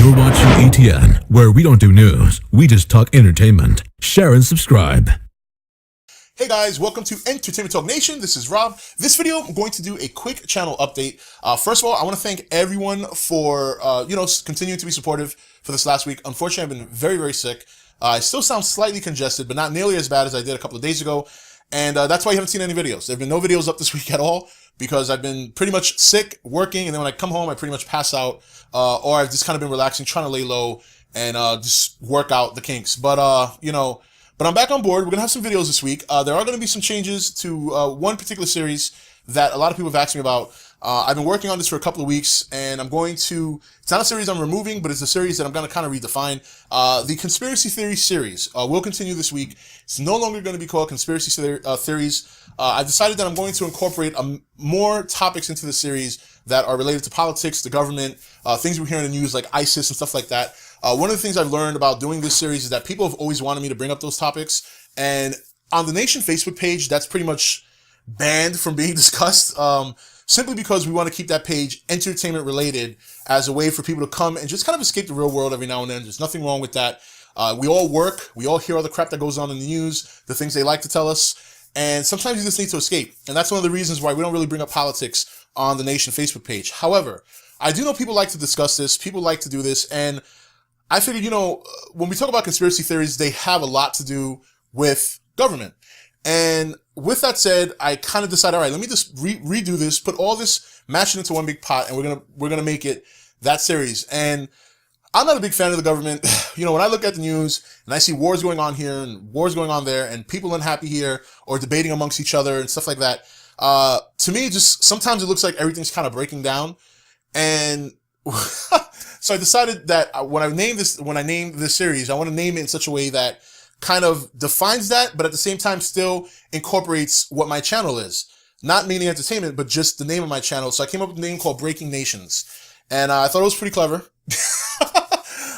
You're watching ETN, where we don't do news, we just talk entertainment. Share and subscribe. Hey guys, welcome to Entertainment Talk Nation. This is Rob. This video, I'm going to do a quick channel update. First of all, I want to thank everyone for, continuing to be supportive for this last week. Unfortunately, I've been very, very sick. I still sound slightly congested, but not nearly as bad as I did a couple of days ago. And that's why you haven't seen any videos. There have been no videos up this week at all because I've been pretty much sick, working, and then when I come home, I pretty much pass out, or I've just kind of been relaxing, trying to lay low and just work out the kinks. But I'm back on board. We're going to have some videos this week. There are going to be some changes to one particular series that a lot of people have asked me about. I've been working on this for a couple of weeks, and I'm going to, it's not a series I'm removing, but it's a series that I'm going to kind of redefine. The Conspiracy Theory series will continue this week. It's no longer going to be called Conspiracy Theories. I've decided that I'm going to incorporate more topics into the series that are related to politics, the government, things we hear in the news like ISIS and stuff like that. One of the things I've learned about doing this series is that people have always wanted me to bring up those topics. And on the Nation Facebook page, that's pretty much banned from being discussed, simply because we want to keep that page entertainment related as a way for people to come and just kind of escape the real world every now and then. There's nothing wrong with that. We all work. We all hear all the crap that goes on in the news, the things they like to tell us. And sometimes you just need to escape. And that's one of the reasons why we don't really bring up politics on the Nation Facebook page. However, I do know people like to discuss this. People like to do this. And I figured, when we talk about conspiracy theories, they have a lot to do with government. And with that said, I kind of decided, all right, let me just redo this, put all this, mash it into one big pot, and we're gonna make it that series. And I'm not a big fan of the government. When I look at the news and I see wars going on here and wars going on there and people unhappy here or debating amongst each other and stuff like that, to me, just sometimes it looks like everything's kind of breaking down. And so I decided that when I named this series, I want to name it in such a way that kind of defines that, but at the same time still incorporates what my channel is. Not meaning entertainment, but just the name of my channel. So I came up with a name called Breaking Nations. And I thought it was pretty clever.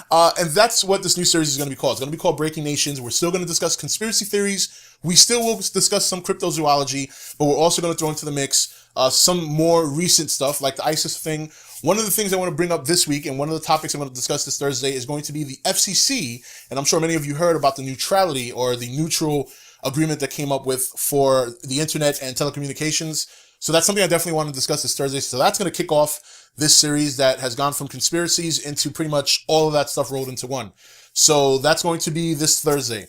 And that's what this new series is going to be called. It's going to be called Breaking Nations. We're still going to discuss conspiracy theories. We still will discuss some cryptozoology, but we're also going to throw into the mix some more recent stuff like the ISIS thing. One of the things I want to bring up this week, and one of the topics I'm going to discuss this Thursday, is going to be the FCC. And I'm sure many of you heard about the neutrality or the neutral agreement that came up with for the internet and telecommunications. So that's something I definitely want to discuss this Thursday. So that's going to kick off this series that has gone from conspiracies into pretty much all of that stuff rolled into one. So that's going to be this Thursday.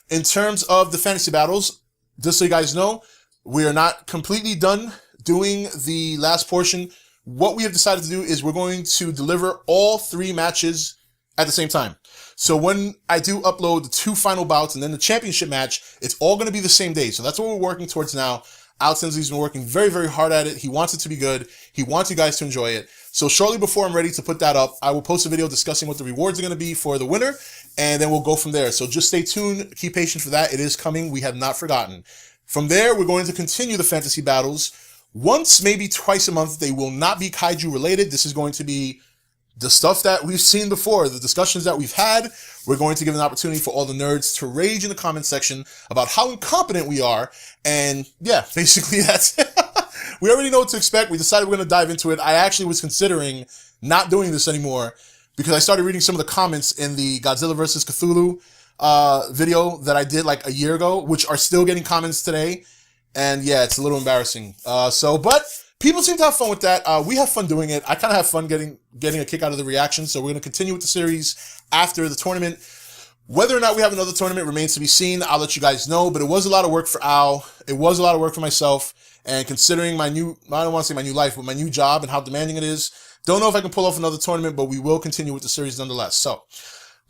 In terms of the fantasy battles, just so you guys know, we are not completely done doing the last portion. What we have decided to do is we're going to deliver all 3 matches at the same time. So when I do upload the 2 final bouts and then the championship match, it's all going to be the same day. So that's what we're working towards now. Alex Hensley's been working very, very hard at it. He wants it to be good. He wants you guys to enjoy it. So shortly before I'm ready to put that up, I will post a video discussing what the rewards are going to be for the winner, and then we'll go from there. So just stay tuned. Keep patient for that. It is coming. We have not forgotten. From there, we're going to continue the fantasy battles. Once, maybe twice a month. They will not be kaiju related. This is going to be the stuff that we've seen before, the discussions that we've had. We're going to give an opportunity for all the nerds to rage in the comment section about how incompetent we are. And yeah, basically that's it. We already know what to expect. We decided we're going to dive into it. I actually was considering not doing this anymore because I started reading some of the comments in the Godzilla vs. Cthulhu video that I did like a year ago, which are still getting comments today. And yeah, it's a little embarrassing. But people seem to have fun with that. We have fun doing it. I kind of have fun getting a kick out of the reaction. So we're going to continue with the series after the tournament. Whether or not we have another tournament remains to be seen. I'll let you guys know. But it was a lot of work for Al. It was a lot of work for myself. And considering my new, I don't want to say my new life, but my new job and how demanding it is, don't know if I can pull off another tournament, but we will continue with the series nonetheless. So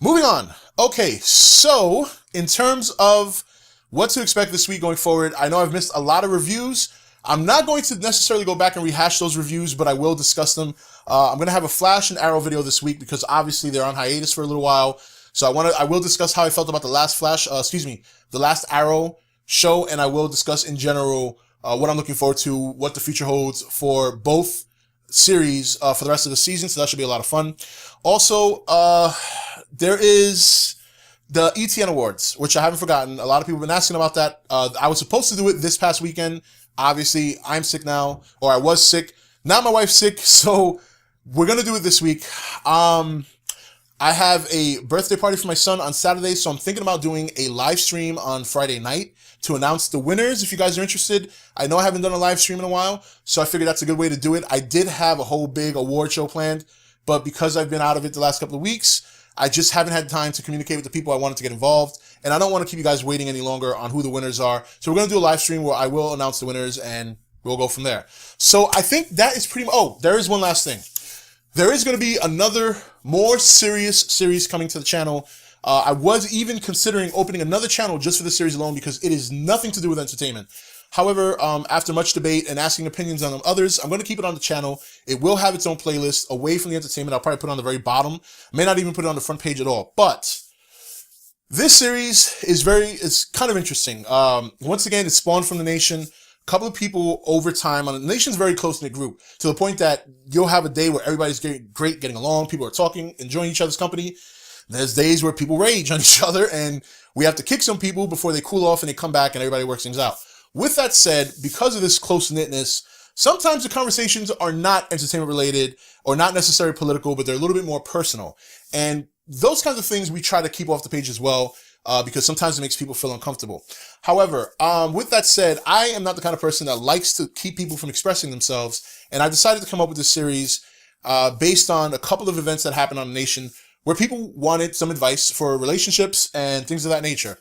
moving on. Okay, so in terms of what to expect this week going forward, I know I've missed a lot of reviews. I'm not going to necessarily go back and rehash those reviews, but I will discuss them. I'm going to have a Flash and Arrow video this week because obviously they're on hiatus for a little while. So I will discuss how I felt about the last the last Arrow show, and I will discuss in general what I'm looking forward to, what the future holds for both series for the rest of the season. So that should be a lot of fun. Also, there is the ETN Awards, which I haven't forgotten. A lot of people have been asking about that. I was supposed to do it this past weekend. Obviously, I'm sick now, or I was sick. Now my wife's sick, so we're going to do it this week. I have a birthday party for my son on Saturday, so I'm thinking about doing a live stream on Friday night to announce the winners. If you guys are interested, I know I haven't done a live stream in a while, so I figured that's a good way to do it. I did have a whole big award show planned, but because I've been out of it the last couple of weeks, I just haven't had time to communicate with the people I wanted to get involved, and I don't want to keep you guys waiting any longer on who the winners are. So we're going to do a live stream where I will announce the winners, and we'll go from there. So I think that is pretty much... Oh, there is one last thing. There is going to be another more serious series coming to the channel. I was even considering opening another channel just for the series alone because it is nothing to do with entertainment. However, after much debate and asking opinions on others, I'm going to keep it on the channel. It will have its own playlist away from the entertainment. I'll probably put it on the very bottom. I may not even put it on the front page at all. But this series is kind of interesting. Once again, it spawned from the Nation. A couple of people over time on the Nation's very close-knit group to the point that you'll have a day where everybody's getting along. People are talking, enjoying each other's company. There's days where people rage on each other and we have to kick some people before they cool off and they come back and everybody works things out. With that said, because of this close-knitness, sometimes the conversations are not entertainment related or not necessarily political, but they're a little bit more personal. And those kinds of things we try to keep off the page as well, because sometimes it makes people feel uncomfortable. However, with that said, I am not the kind of person that likes to keep people from expressing themselves, and I decided to come up with this series based on a couple of events that happened on the Nation where people wanted some advice for relationships and things of that nature.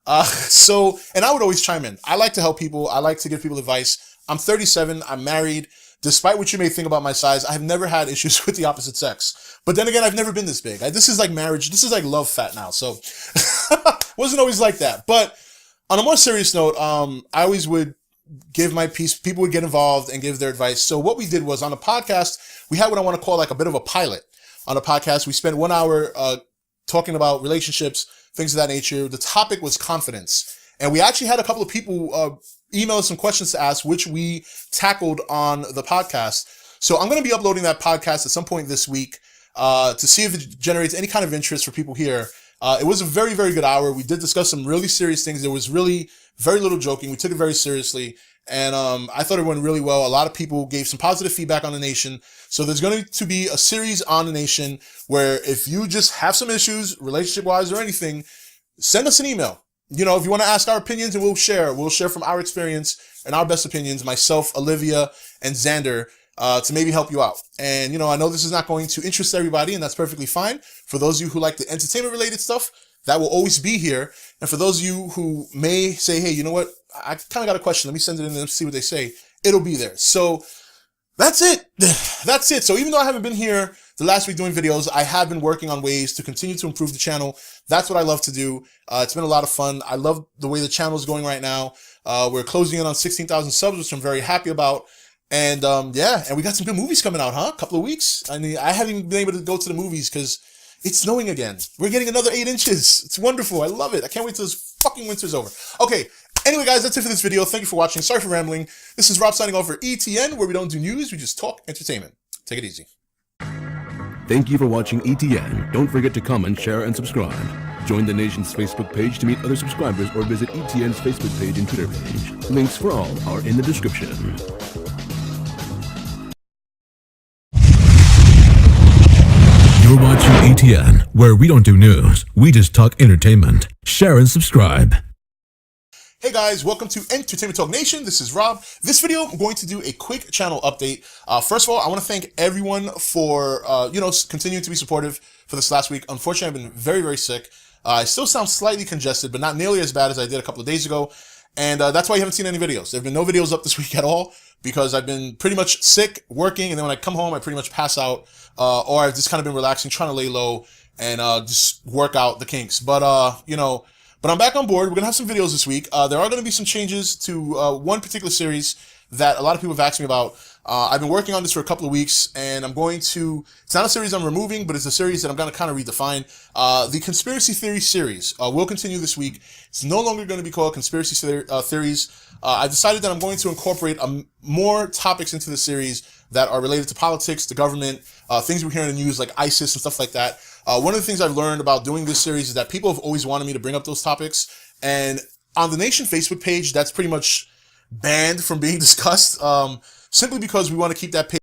And I would always chime in. I like to help people. I like to give people advice. I'm 37. I'm married. Despite what you may think about my size, I have never had issues with the opposite sex. But then again, I've never been this big. This is like marriage. This is like love fat now. So wasn't always like that. But on a more serious note, I always would give my piece. People would get involved and give their advice. So what we did was on the podcast, we had what I want to call like a bit of a pilot. On the podcast, we spent 1 hour talking about relationships, things of that nature. The topic was confidence. And we actually had a couple of people email us some questions to ask, which we tackled on the podcast. So I'm going to be uploading that podcast at some point this week to see if it generates any kind of interest for people here. It was a very, very good hour. We did discuss some really serious things. There was really very little joking. We took it very seriously. And I thought it went really well. A lot of people gave some positive feedback on the Nation. So there's going to be a series on the Nation where if you just have some issues, relationship-wise or anything, send us an email. You know, if you want to ask our opinions, and we'll share from our experience and our best opinions, myself, Olivia, and Xander, to maybe help you out. And, you know, I know this is not going to interest everybody, and that's perfectly fine. For those of you who like the entertainment-related stuff, that will always be here. And for those of you who may say, hey, you know what? I kind of got a question. Let me send it in and see what they say. It'll be there. So that's it. That's it. So even though I haven't been here the last week doing videos, I have been working on ways to continue to improve the channel. That's what I love to do. It's been a lot of fun. I love the way the channel is going right now. We're closing in on 16,000 subs, which I'm very happy about. And yeah, and we got some good movies coming out, huh? A couple of weeks. I mean, I haven't even been able to go to the movies because it's snowing again. We're getting another 8 inches. It's wonderful. I love it. I can't wait till this fucking winter's over. Okay. Anyway, guys, that's it for this video. Thank you for watching. Sorry for rambling. This is Rob signing off for ETN, where we don't do news, we just talk entertainment. Take it easy. Thank you for watching ETN. Don't forget to comment, share, and subscribe. Join the Nation's Facebook page to meet other subscribers or visit ETN's Facebook page and Twitter page. Links for all are in the description. You're watching ETN, where we don't do news, we just talk entertainment. Share and subscribe. Hey guys, welcome to Entertainment Talk Nation. This is Rob. This video, I'm going to do a quick channel update. First of all, I want to thank everyone for, continuing to be supportive for this last week. Unfortunately, I've been very, very sick. I still sound slightly congested, but not nearly as bad as I did a couple of days ago. And that's why you haven't seen any videos. There have been no videos up this week at all because I've been pretty much sick, working, and then when I come home, I pretty much pass out, or I've just kind of been relaxing, trying to lay low and just work out the kinks. But, But I'm back on board. We're going to have some videos this week. There are going to be some changes to one particular series that a lot of people have asked me about. I've been working on this for a couple of weeks, and I'm going to... It's not a series I'm removing, but it's a series that I'm going to kind of redefine. The Conspiracy Theory series will continue this week. It's no longer going to be called Conspiracy Theories. I've decided that I'm going to incorporate more topics into the series that are related to politics, the government, things we hear in the news like ISIS and stuff like that. One of the things I've learned about doing this series is that people have always wanted me to bring up those topics. And on the Nation Facebook page, that's pretty much banned from being discussed, simply because we want to keep that page